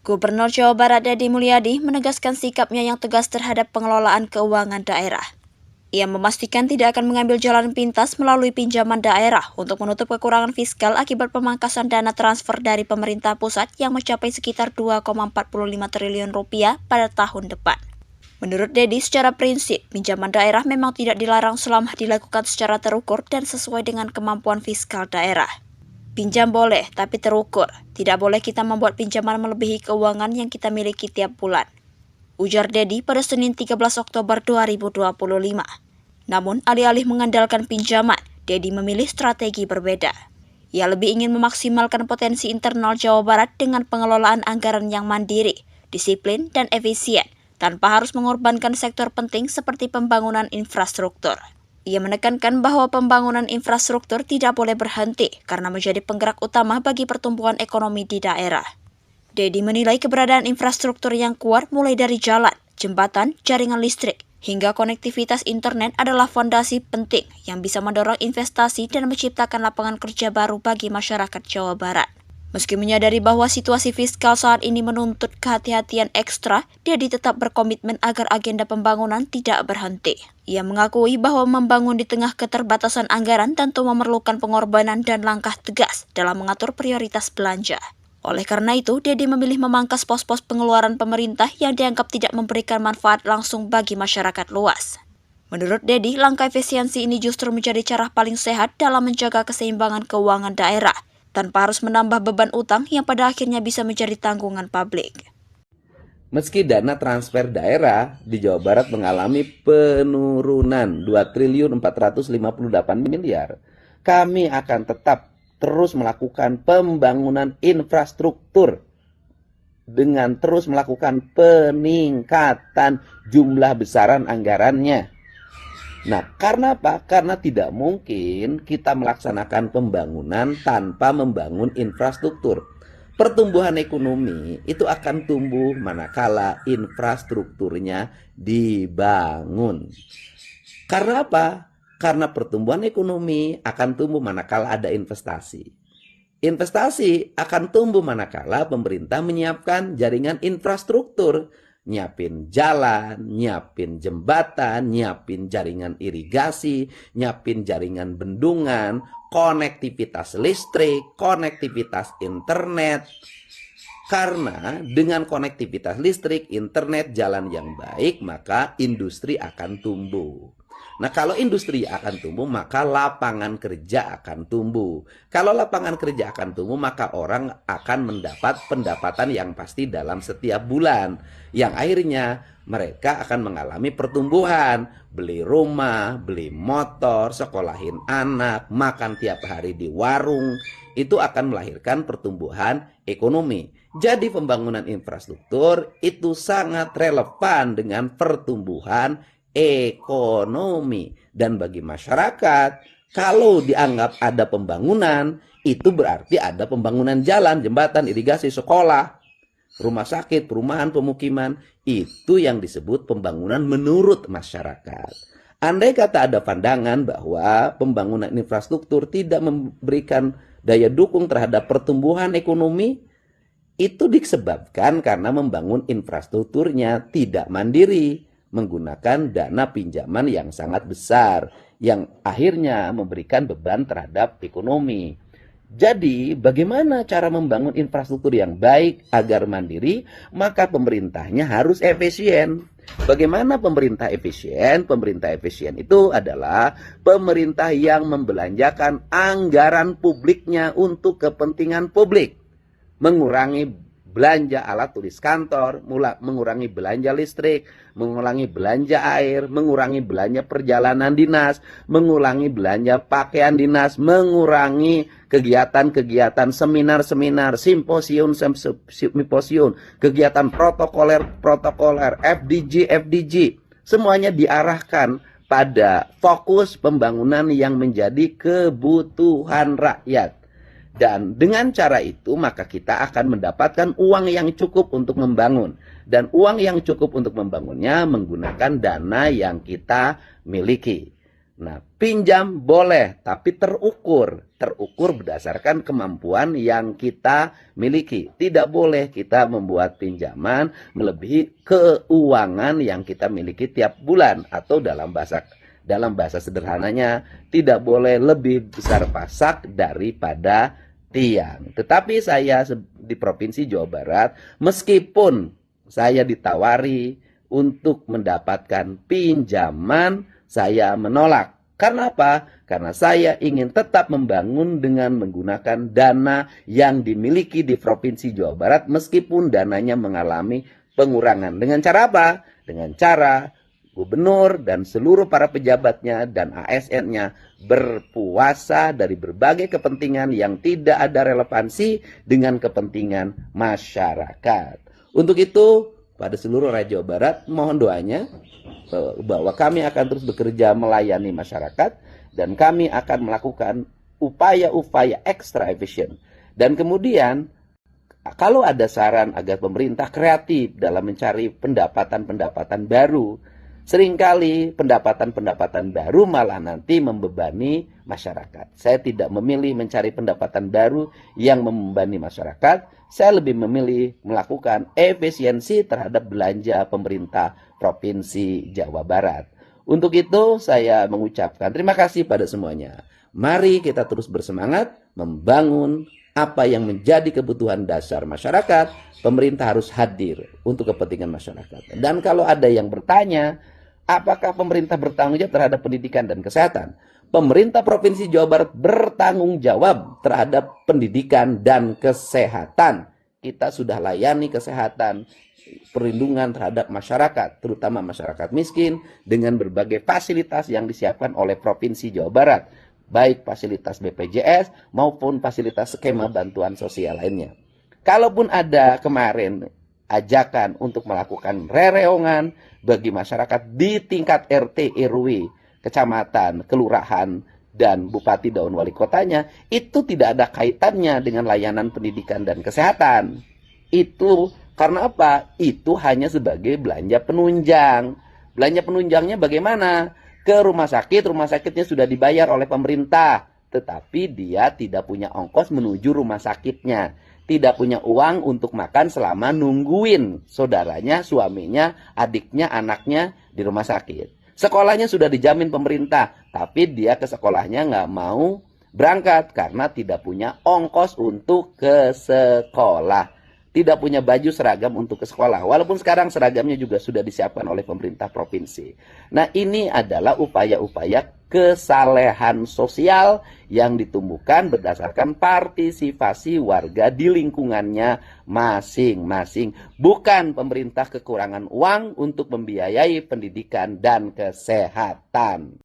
Gubernur Jawa Barat Deddy Mulyadi menegaskan sikapnya yang tegas terhadap pengelolaan keuangan daerah. Ia memastikan tidak akan mengambil jalan pintas melalui pinjaman daerah untuk menutup kekurangan fiskal akibat pemangkasan dana transfer dari pemerintah pusat yang mencapai sekitar 2,45 triliun rupiah pada tahun depan. Menurut Deddy, secara prinsip, pinjaman daerah memang tidak dilarang selama dilakukan secara terukur dan sesuai dengan kemampuan fiskal daerah. Pinjam boleh, tapi terukur. Tidak boleh kita membuat pinjaman melebihi keuangan yang kita miliki tiap bulan, ujar Deddy pada Senin 13 Oktober 2025. Namun, alih-alih mengandalkan pinjaman, Deddy memilih strategi berbeda. Ia lebih ingin memaksimalkan potensi internal Jawa Barat dengan pengelolaan anggaran yang mandiri, disiplin, dan efisien, tanpa harus mengorbankan sektor penting seperti pembangunan infrastruktur. Ia menekankan bahwa pembangunan infrastruktur tidak boleh berhenti karena menjadi penggerak utama bagi pertumbuhan ekonomi di daerah. Deddy menilai keberadaan infrastruktur yang kuat mulai dari jalan, jembatan, jaringan listrik, hingga konektivitas internet adalah fondasi penting yang bisa mendorong investasi dan menciptakan lapangan kerja baru bagi masyarakat Jawa Barat. Meski menyadari bahwa situasi fiskal saat ini menuntut kehati-hatian ekstra, Deddy tetap berkomitmen agar agenda pembangunan tidak berhenti. Ia mengakui bahwa membangun di tengah keterbatasan anggaran tentu memerlukan pengorbanan dan langkah tegas dalam mengatur prioritas belanja. Oleh karena itu, Deddy memilih memangkas pos-pos pengeluaran pemerintah yang dianggap tidak memberikan manfaat langsung bagi masyarakat luas. Menurut Deddy, langkah efisiensi ini justru menjadi cara paling sehat dalam menjaga keseimbangan keuangan daerah, tanpa harus menambah beban utang yang pada akhirnya bisa menjadi tanggungan publik. Meski dana transfer daerah di Jawa Barat mengalami penurunan 2.458 miliar, kami akan tetap terus melakukan pembangunan infrastruktur dengan terus melakukan peningkatan jumlah besaran anggarannya. Nah, karena apa? Karena tidak mungkin kita melaksanakan pembangunan tanpa membangun infrastruktur. Pertumbuhan ekonomi itu akan tumbuh manakala infrastrukturnya dibangun. Karena apa? Karena pertumbuhan ekonomi akan tumbuh manakala ada investasi. Investasi akan tumbuh manakala pemerintah menyiapkan jaringan infrastruktur, nyiapin jalan, nyiapin jembatan, nyiapin jaringan irigasi, nyiapin jaringan bendungan, konektivitas listrik, konektivitas internet. Karena dengan konektivitas listrik, internet, jalan yang baik, maka industri akan tumbuh. Nah, kalau industri akan tumbuh, maka lapangan kerja akan tumbuh. Kalau lapangan kerja akan tumbuh, maka orang akan mendapat pendapatan yang pasti dalam setiap bulan. Yang akhirnya mereka akan mengalami pertumbuhan. Beli rumah, beli motor, sekolahin anak, makan tiap hari di warung. Itu akan melahirkan pertumbuhan ekonomi. Jadi pembangunan infrastruktur itu sangat relevan dengan pertumbuhan ekonomi. Dan bagi masyarakat, kalau dianggap ada pembangunan, itu berarti ada pembangunan jalan, jembatan, irigasi, sekolah, rumah sakit, perumahan, pemukiman. Itu yang disebut pembangunan menurut masyarakat. Andai kata ada pandangan bahwa pembangunan infrastruktur tidak memberikan daya dukung terhadap pertumbuhan ekonomi, itu disebabkan karena membangun infrastrukturnya tidak mandiri, menggunakan dana pinjaman yang sangat besar, yang akhirnya memberikan beban terhadap ekonomi. Jadi, bagaimana cara membangun infrastruktur yang baik agar mandiri? Maka pemerintahnya harus efisien. Bagaimana pemerintah efisien? Pemerintah efisien itu adalah pemerintah yang membelanjakan anggaran publiknya untuk kepentingan publik, mengurangi belanja alat tulis kantor, mengurangi belanja listrik, mengurangi belanja air, mengurangi belanja perjalanan dinas, mengurangi belanja pakaian dinas, mengurangi kegiatan-kegiatan seminar-seminar, simposium, kegiatan protokoler, FDG. Semuanya diarahkan pada fokus pembangunan yang menjadi kebutuhan rakyat. Dan dengan cara itu maka kita akan mendapatkan uang yang cukup untuk membangun. Dan uang yang cukup untuk membangunnya menggunakan dana yang kita miliki. Nah, pinjam boleh, tapi terukur. Terukur berdasarkan kemampuan yang kita miliki. Tidak boleh kita membuat pinjaman melebihi keuangan yang kita miliki tiap bulan. Atau dalam bahasa sederhananya, tidak boleh lebih besar pasak daripada tiang. Tetapi saya di Provinsi Jawa Barat, meskipun saya ditawari untuk mendapatkan pinjaman, saya menolak. Karena apa? Karena saya ingin tetap membangun dengan menggunakan dana yang dimiliki di Provinsi Jawa Barat meskipun dananya mengalami pengurangan. Dengan cara apa? Dengan cara gubernur dan seluruh para pejabatnya dan ASN-nya berpuasa dari berbagai kepentingan yang tidak ada relevansi dengan kepentingan masyarakat. Untuk itu, pada seluruh rakyat Jawa Barat, mohon doanya bahwa kami akan terus bekerja melayani masyarakat dan kami akan melakukan upaya-upaya extra efisien. Dan kemudian, kalau ada saran agar pemerintah kreatif dalam mencari pendapatan-pendapatan baru, seringkali pendapatan-pendapatan baru malah nanti membebani masyarakat. Saya tidak memilih mencari pendapatan baru yang membebani masyarakat. Saya lebih memilih melakukan efisiensi terhadap belanja pemerintah Provinsi Jawa Barat. Untuk itu saya mengucapkan terima kasih pada semuanya. Mari kita terus bersemangat membangun apa yang menjadi kebutuhan dasar masyarakat. Pemerintah harus hadir untuk kepentingan masyarakat. Dan kalau ada yang bertanya, apakah pemerintah bertanggung jawab terhadap pendidikan dan kesehatan? Pemerintah Provinsi Jawa Barat bertanggung jawab terhadap pendidikan dan kesehatan. Kita sudah layani kesehatan, perlindungan terhadap masyarakat, terutama masyarakat miskin, dengan berbagai fasilitas yang disiapkan oleh Provinsi Jawa Barat, baik fasilitas BPJS maupun fasilitas skema bantuan sosial lainnya. Kalaupun ada kemarin ajakan untuk melakukan rereongan bagi masyarakat di tingkat RT, RW, kecamatan, kelurahan, dan bupati daun wali kotanya, itu tidak ada kaitannya dengan layanan pendidikan dan kesehatan. Itu karena apa? Itu hanya sebagai belanja penunjang. Belanja penunjangnya bagaimana? Ke rumah sakitnya sudah dibayar oleh pemerintah, tetapi dia tidak punya ongkos menuju rumah sakitnya. Tidak punya uang untuk makan selama nungguin saudaranya, suaminya, adiknya, anaknya di rumah sakit. Sekolahnya sudah dijamin pemerintah, tapi dia ke sekolahnya nggak mau berangkat karena tidak punya ongkos untuk ke sekolah. Tidak punya baju seragam untuk ke sekolah. Walaupun sekarang seragamnya juga sudah disiapkan oleh pemerintah provinsi. Nah, ini adalah upaya-upaya kesalehan sosial yang ditumbuhkan berdasarkan partisipasi warga di lingkungannya masing-masing. Bukan pemerintah kekurangan uang untuk membiayai pendidikan dan kesehatan.